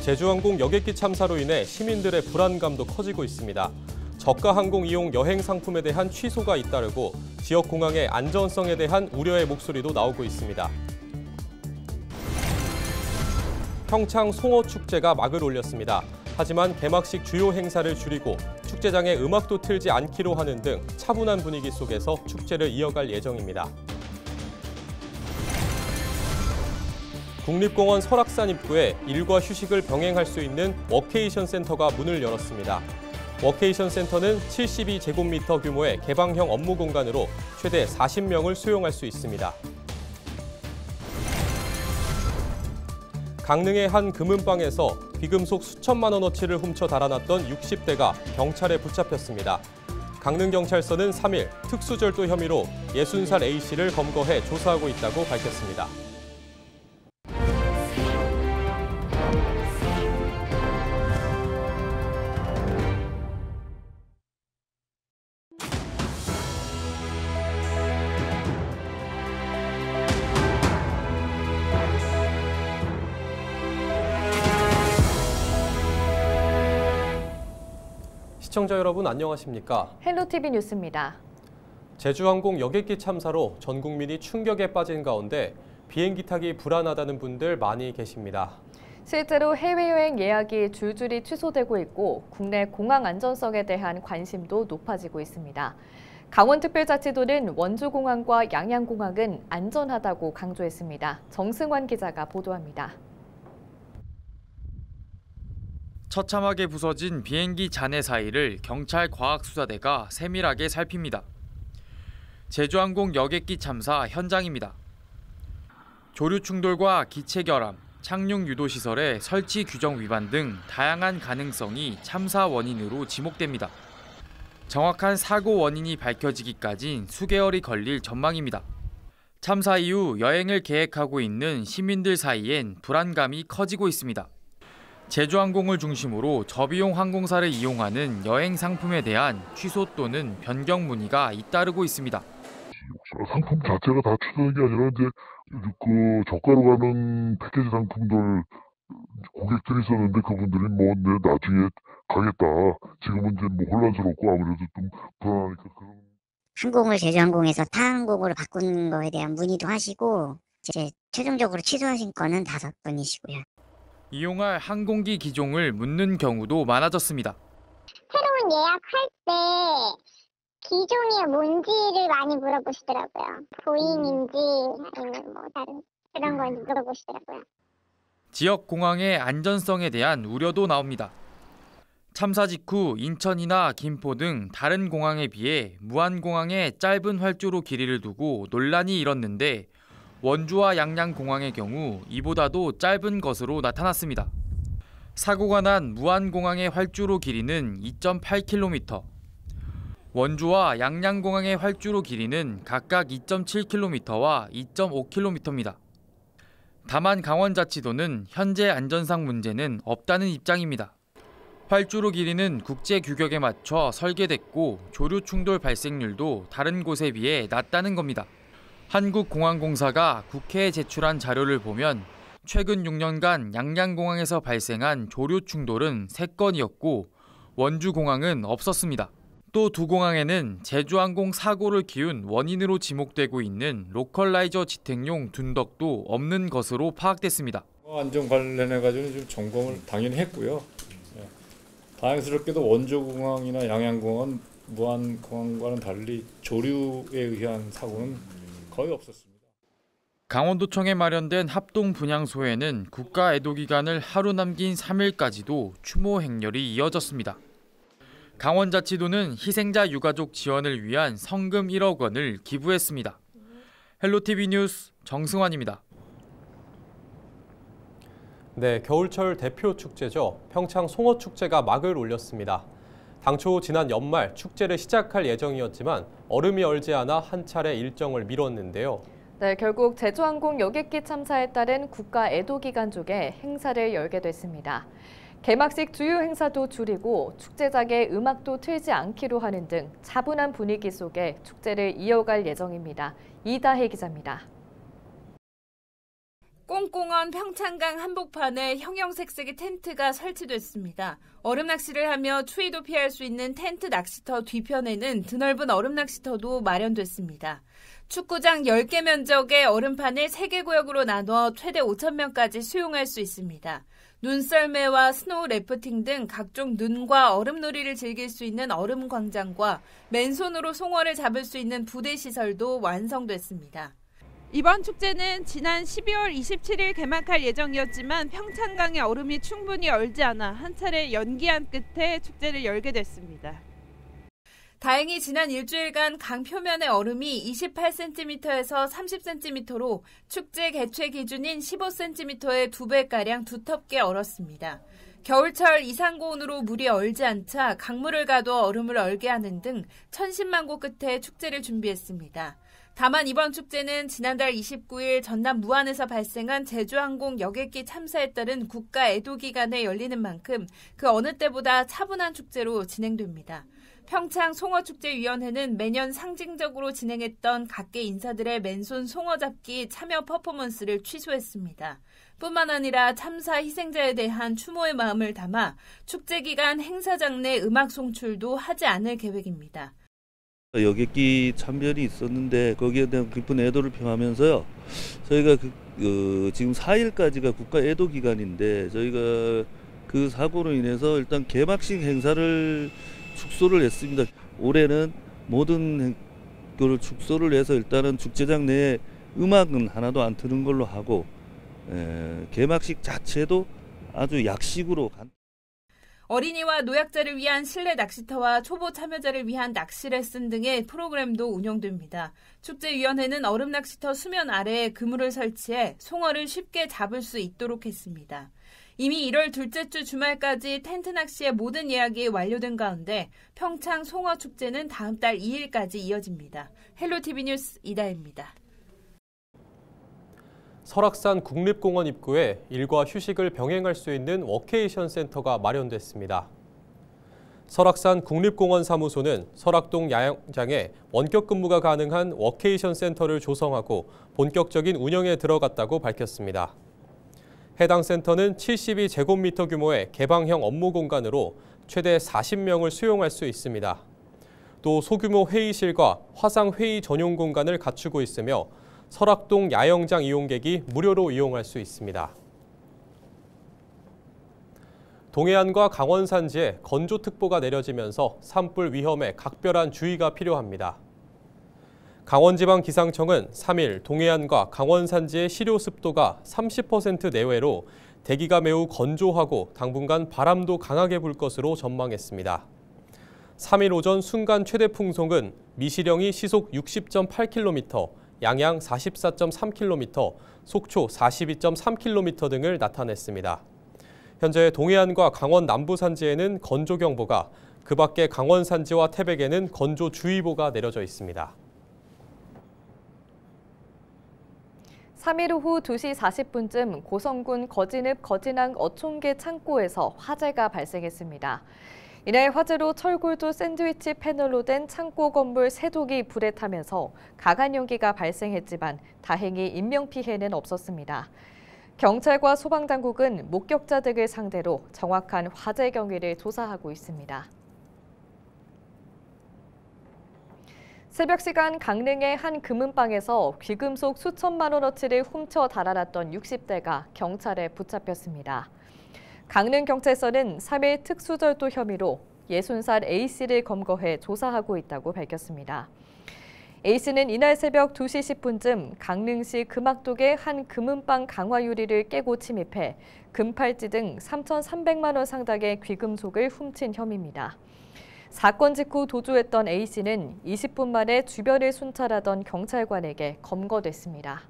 제주항공 여객기 참사로 인해 시민들의 불안감도 커지고 있습니다. 저가 항공 이용 여행 상품에 대한 취소가 잇따르고 지역 공항의 안전성에 대한 우려의 목소리도 나오고 있습니다. 평창 송어축제가 막을 올렸습니다. 하지만 개막식 주요 행사를 줄이고 축제장에 음악도 틀지 않기로 하는 등 차분한 분위기 속에서 축제를 이어갈 예정입니다. 국립공원 설악산 입구에 일과 휴식을 병행할 수 있는 워케이션 센터가 문을 열었습니다. 워케이션 센터는 72제곱미터 규모의 개방형 업무 공간으로 최대 40명을 수용할 수 있습니다. 강릉의 한 금은방에서 귀금속 수천만 원어치를 훔쳐 달아났던 60대가 경찰에 붙잡혔습니다. 강릉경찰서는 3일 특수절도 혐의로 60살 A씨를 검거해 조사하고 있다고 밝혔습니다. 시청자 여러분 안녕하십니까? 헬로티비 뉴스입니다. 제주항공 여객기 참사로 전 국민이 충격에 빠진 가운데 비행기 타기 불안하다는 분들 많이 계십니다. 실제로 해외여행 예약이 줄줄이 취소되고 있고 국내 공항 안전성에 대한 관심도 높아지고 있습니다. 강원특별자치도는 원주공항과 양양공항은 안전하다고 강조했습니다. 정승환 기자가 보도합니다. 처참하게 부서진 비행기 잔해 사이를 경찰 과학수사대가 세밀하게 살핍니다. 제주항공 여객기 참사 현장입니다. 조류 충돌과 기체 결함, 착륙 유도 시설의 설치 규정 위반 등 다양한 가능성이 참사 원인으로 지목됩니다. 정확한 사고 원인이 밝혀지기까진 수개월이 걸릴 전망입니다. 참사 이후 여행을 계획하고 있는 시민들 사이엔 불안감이 커지고 있습니다. 제주항공을 중심으로 저비용 항공사를 이용하는 여행 상품에 대한 취소 또는 변경 문의가 잇따르고 있습니다. 상품 자체가 다 취소된 게 아니라 이제 저가로 가는 패키지 상품들 고객들이 있었는데 그분들이 나중에 가겠다. 지금은 이제 혼란스럽고 아무래도 좀 불안하니까 그런. 항공을 제주항공에서 타항공으로 바꾼 거에 대한 문의도 하시고 이제 최종적으로 취소하신 건은 5분이시고요. 이용할 항공기 기종을 묻는 경우도 많아졌습니다. 새로운 예약할 때 기종이 뭔지를 많이 물어보시더라고요. 보잉인지 아니면 다른 그런 걸 물어보시더라고요. 지역 공항의 안전성에 대한 우려도 나옵니다. 참사 직후 인천이나 김포 등 다른 공항에 비해 무안공항에 짧은 활주로 길이를 두고 논란이 일었는데 원주와 양양공항의 경우 이보다도 짧은 것으로 나타났습니다. 사고가 난 무안공항의 활주로 길이는 2.8km, 원주와 양양공항의 활주로 길이는 각각 2.7km와 2.5km입니다. 다만 강원자치도는 현재 안전상 문제는 없다는 입장입니다. 활주로 길이는 국제 규격에 맞춰 설계됐고 조류 충돌 발생률도 다른 곳에 비해 낮다는 겁니다. 한국공항공사가 국회에 제출한 자료를 보면 최근 6년간 양양공항에서 발생한 조류 충돌은 3건이었고 원주공항은 없었습니다. 또 두 공항에는 제주항공 사고를 키운 원인으로 지목되고 있는 로컬라이저 지탱용 둔덕도 없는 것으로 파악됐습니다. 안전 관련해가지고 좀 점검을 당연히 했고요. 다행스럽게도 원주공항이나 양양공항은 무안공항과는 달리 조류에 의한 사고는 거의 없었습니다. 강원도청에 마련된 합동 분향소에는 국가 애도 기간을 하루 남긴 3일까지도 추모 행렬이 이어졌습니다. 강원자치도는 희생자 유가족 지원을 위한 성금 1억 원을 기부했습니다. 헬로티비 뉴스 정승환입니다. 네, 겨울철 대표 축제죠. 평창 송어축제가 막을 올렸습니다. 당초 지난 연말 축제를 시작할 예정이었지만 얼음이 얼지 않아 한 차례 일정을 미뤘는데요. 네, 결국 제주항공 여객기 참사에 따른 국가 애도 기간 중에 행사를 열게 됐습니다. 개막식 주요 행사도 줄이고 축제장에 음악도 틀지 않기로 하는 등 차분한 분위기 속에 축제를 이어갈 예정입니다. 이다혜 기자입니다. 꽁꽁언 평창강 한복판에 형형색색의 텐트가 설치됐습니다. 얼음 낚시를 하며 추위도 피할 수 있는 텐트 낚시터 뒤편에는 드넓은 얼음 낚시터도 마련됐습니다. 축구장 10개 면적의 얼음판을 3개 구역으로 나눠 최대 5,000명까지 수용할 수 있습니다. 눈썰매와 스노우 래프팅 등 각종 눈과 얼음놀이를 즐길 수 있는 얼음 광장과 맨손으로 송어를 잡을 수 있는 부대 시설도 완성됐습니다. 이번 축제는 지난 12월 27일 개막할 예정이었지만 평창강의 얼음이 충분히 얼지 않아 한 차례 연기한 끝에 축제를 열게 됐습니다. 다행히 지난 일주일간 강 표면의 얼음이 28cm에서 30cm로 축제 개최 기준인 15cm의 2배가량 두텁게 얼었습니다. 겨울철 이상고온으로 물이 얼지 않자 강물을 가둬 얼음을 얼게 하는 등 천신만고 끝에 축제를 준비했습니다. 다만 이번 축제는 지난달 29일 전남 무안에서 발생한 제주항공 여객기 참사에 따른 국가 애도 기간에 열리는 만큼 그 어느 때보다 차분한 축제로 진행됩니다. 평창 송어축제위원회는 매년 상징적으로 진행했던 각계 인사들의 맨손 송어 잡기 참여 퍼포먼스를 취소했습니다. 뿐만 아니라 참사 희생자에 대한 추모의 마음을 담아 축제 기간 행사장 내 음악 송출도 하지 않을 계획입니다. 여객기 참변이 있었는데 거기에 대한 깊은 애도를 표하면서요. 저희가 지금 4일까지가 국가 애도 기간인데 저희가 그 사고로 인해서 일단 개막식 행사를 축소를 했습니다. 올해는 모든 걸 축소를 해서 일단은 축제장 내에 음악은 하나도 안 트는 걸로 하고 개막식 자체도 아주 약식으로 어린이와 노약자를 위한 실내 낚시터와 초보 참여자를 위한 낚시 레슨 등의 프로그램도 운영됩니다. 축제위원회는 얼음 낚시터 수면 아래에 그물을 설치해 송어를 쉽게 잡을 수 있도록 했습니다. 이미 1월 둘째 주 주말까지 텐트 낚시의 모든 예약이 완료된 가운데 평창 송어 축제는 다음 달 2일까지 이어집니다. 헬로티비 뉴스 이다혜입니다. 설악산 국립공원 입구에 일과 휴식을 병행할 수 있는 워케이션 센터가 마련됐습니다. 설악산 국립공원 사무소는 설악동 야영장에 원격 근무가 가능한 워케이션 센터를 조성하고 본격적인 운영에 들어갔다고 밝혔습니다. 해당 센터는 72제곱미터 규모의 개방형 업무 공간으로 최대 40명을 수용할 수 있습니다. 또 소규모 회의실과 화상 회의 전용 공간을 갖추고 있으며 설악동 야영장 이용객이 무료로 이용할 수 있습니다. 동해안과 강원 산지에 건조특보가 내려지면서 산불 위험에 각별한 주의가 필요합니다. 강원지방기상청은 3일 동해안과 강원 산지의 시료 습도가 30% 내외로 대기가 매우 건조하고 당분간 바람도 강하게 불 것으로 전망했습니다. 3일 오전 순간 최대 풍속은 미시령이 시속 60.8km, 양양 44.3km, 속초 42.3km 등을 나타냈습니다. 현재 동해안과 강원 남부 산지에는 건조경보가, 그 밖에 강원 산지와 태백에는 건조주의보가 내려져 있습니다. 3일 오후 2시 40분쯤 고성군 거진읍 거진항 어촌계 창고에서 화재가 발생했습니다. 이날 화재로 철골조 샌드위치 패널로 된 창고 건물 3독이 불에 타면서 가간 연기가 발생했지만 다행히 인명피해는 없었습니다. 경찰과 소방당국은 목격자 등을 상대로 정확한 화재 경위를 조사하고 있습니다. 새벽 시간 강릉의 한 금은방에서 귀금속 수천만 원어치를 훔쳐 달아났던 60대가 경찰에 붙잡혔습니다. 강릉경찰서는 3일 특수절도 혐의로 60살 A씨를 검거해 조사하고 있다고 밝혔습니다. A씨는 이날 새벽 2시 10분쯤 강릉시 금악동의 한 금은방 강화 유리를 깨고 침입해 금팔찌 등 3,300만 원 상당의 귀금속을 훔친 혐의입니다. 사건 직후 도주했던 A씨는 20분 만에 주변을 순찰하던 경찰관에게 검거됐습니다.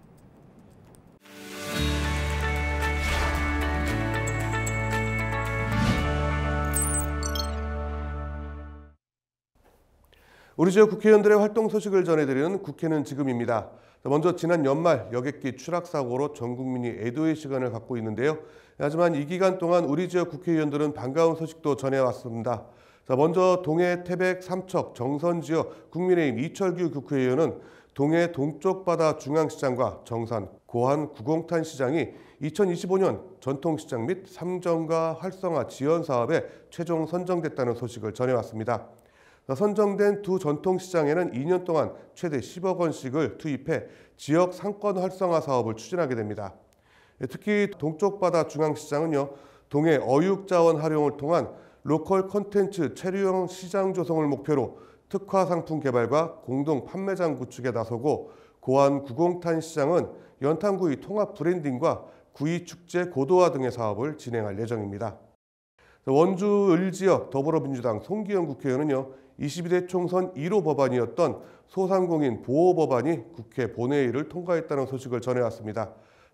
우리 지역 국회의원들의 활동 소식을 전해드리는 국회는 지금입니다. 먼저 지난 연말 여객기 추락사고로 전 국민이 애도의 시간을 갖고 있는데요. 하지만 이 기간 동안 우리 지역 국회의원들은 반가운 소식도 전해왔습니다. 먼저 동해, 태백, 삼척, 정선 지역 국민의힘 이철규 국회의원은 동해 동쪽 바다 중앙시장과 정산 고안 구공탄 시장이 2025년 전통시장 및 삼정가 활성화 지원 사업에 최종 선정됐다는 소식을 전해왔습니다. 선정된 두 전통시장에는 2년 동안 최대 10억 원씩을 투입해 지역 상권 활성화 사업을 추진하게 됩니다. 특히 동쪽 바다 중앙시장은요, 동해 어육 자원 활용을 통한 로컬 콘텐츠 체류형 시장 조성을 목표로 특화 상품 개발과 공동 판매장 구축에 나서고, 고안 구공탄 시장은 연탄구이 통합 브랜딩과 구이 축제 고도화 등의 사업을 진행할 예정입니다. 원주 을지역 더불어민주당 송기현 국회의원은요, 22대 총선 1호 법안이었던 소상공인 보호 법안이 국회 본회의를 통과했다는 소식을 전해왔습니다.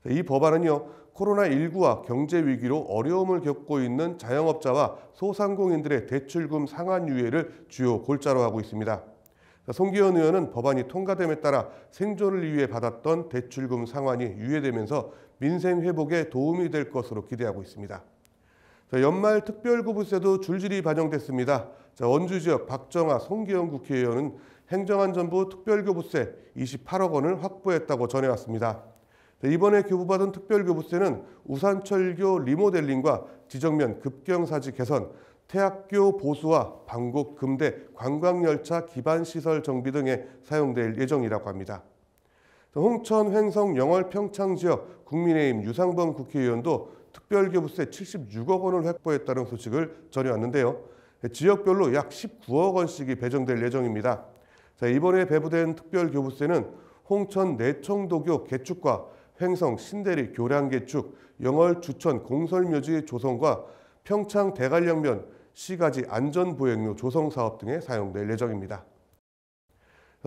이 법안은요, 코로나19와 경제 위기로 어려움을 겪고 있는 자영업자와 소상공인들의 대출금 상환 유예를 주요 골자로 하고 있습니다. 송기현 의원은 법안이 통과됨에 따라 생존을 위해 받았던 대출금 상환이 유예되면서 민생 회복에 도움이 될 것으로 기대하고 있습니다. 연말 특별구부세도 줄줄이 반영됐습니다. 원주 지역 박정아 송기현 국회의원은 행정안전부 특별교부세 28억 원을 확보했다고 전해왔습니다. 이번에 교부받은 특별교부세는 우산철교 리모델링과 지정면 급경사지 개선, 태학교 보수와 방곡 금대 관광열차 기반시설 정비 등에 사용될 예정이라고 합니다. 홍천 횡성 영월 평창 지역 국민의힘 유상범 국회의원도 특별교부세 76억 원을 확보했다는 소식을 전해왔는데요. 지역별로 약 19억 원씩이 배정될 예정입니다. 이번에 배부된 특별교부세는 홍천 내청도교 개축과 횡성 신대리 교량 개축, 영월 주천 공설묘지 조성과 평창 대관령면 시가지 안전보행로 조성 사업 등에 사용될 예정입니다.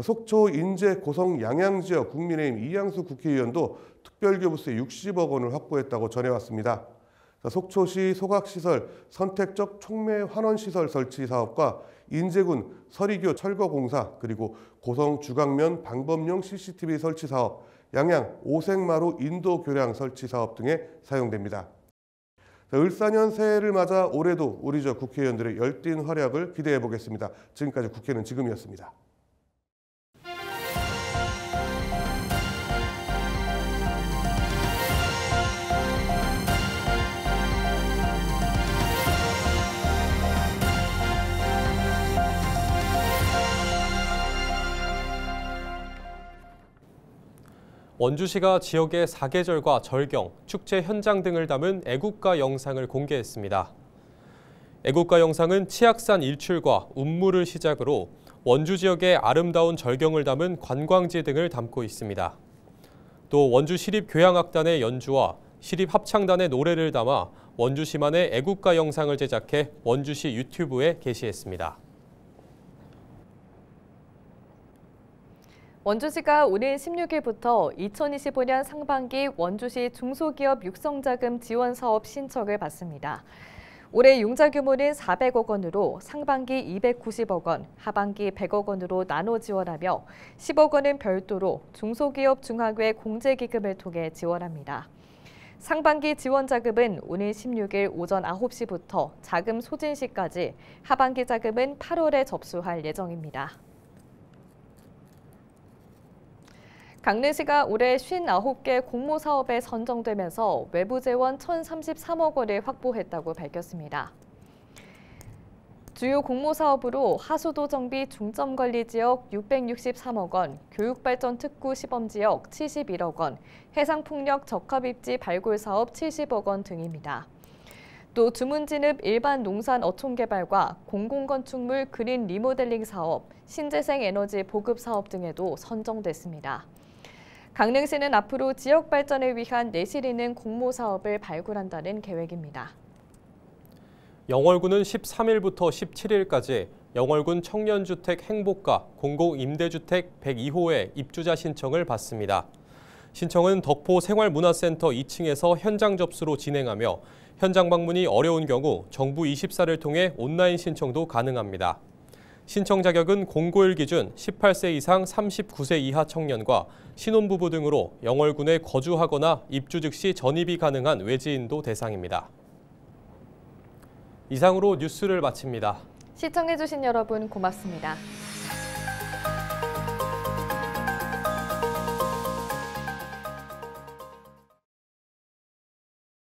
속초 인제 고성 양양지역 국민의힘 이양수 국회의원도 특별교부세 60억 원을 확보했다고 전해왔습니다. 속초시 소각시설 선택적 촉매 환원시설 설치 사업과 인제군 서리교 철거공사, 그리고 고성 주강면 방범용 CCTV 설치 사업, 양양 오색마루 인도 교량 설치 사업 등에 사용됩니다. 을사년 새해를 맞아 올해도 우리 지역 국회의원들의 열띤 활약을 기대해 보겠습니다. 지금까지 국회는 지금이었습니다. 원주시가 지역의 사계절과 절경, 축제 현장 등을 담은 애국가 영상을 공개했습니다. 애국가 영상은 치악산 일출과 운무를 시작으로 원주 지역의 아름다운 절경을 담은 관광지 등을 담고 있습니다. 또 원주 시립교향악단의 연주와 시립합창단의 노래를 담아 원주시만의 애국가 영상을 제작해 원주시 유튜브에 게시했습니다. 원주시가 오는 16일부터 2025년 상반기 원주시 중소기업 육성자금 지원 사업 신청을 받습니다. 올해 융자 규모는 400억 원으로 상반기 290억 원, 하반기 100억 원으로 나눠 지원하며 10억 원은 별도로 중소기업 중앙회 공제기금을 통해 지원합니다. 상반기 지원 자금은 오는 16일 오전 9시부터 자금 소진 시까지, 하반기 자금은 8월에 접수할 예정입니다. 강릉시가 올해 59개 공모사업에 선정되면서 외부 재원 1,033억 원을 확보했다고 밝혔습니다. 주요 공모사업으로 하수도 정비 중점관리지역 663억 원, 교육발전 특구 시범지역 71억 원, 해상풍력 적합입지 발굴사업 70억 원 등입니다. 또 주문진읍 일반 농산 어촌개발과 공공건축물 그린 리모델링 사업, 신재생 에너지 보급 사업 등에도 선정됐습니다. 강릉시는 앞으로 지역 발전을 위한 내실 있는 공모 사업을 발굴한다는 계획입니다. 영월군은 13일부터 17일까지 영월군 청년주택 행복가 공공임대주택 102호의 입주자 신청을 받습니다. 신청은 덕포 생활문화센터 2층에서 현장 접수로 진행하며 현장 방문이 어려운 경우 정부24를 통해 온라인 신청도 가능합니다. 신청 자격은 공고일 기준 18세 이상 39세 이하 청년과 신혼부부 등으로 영월군에 거주하거나 입주 즉시 전입이 가능한 외지인도 대상입니다. 이상으로 뉴스를 마칩니다. 시청해주신 여러분 고맙습니다.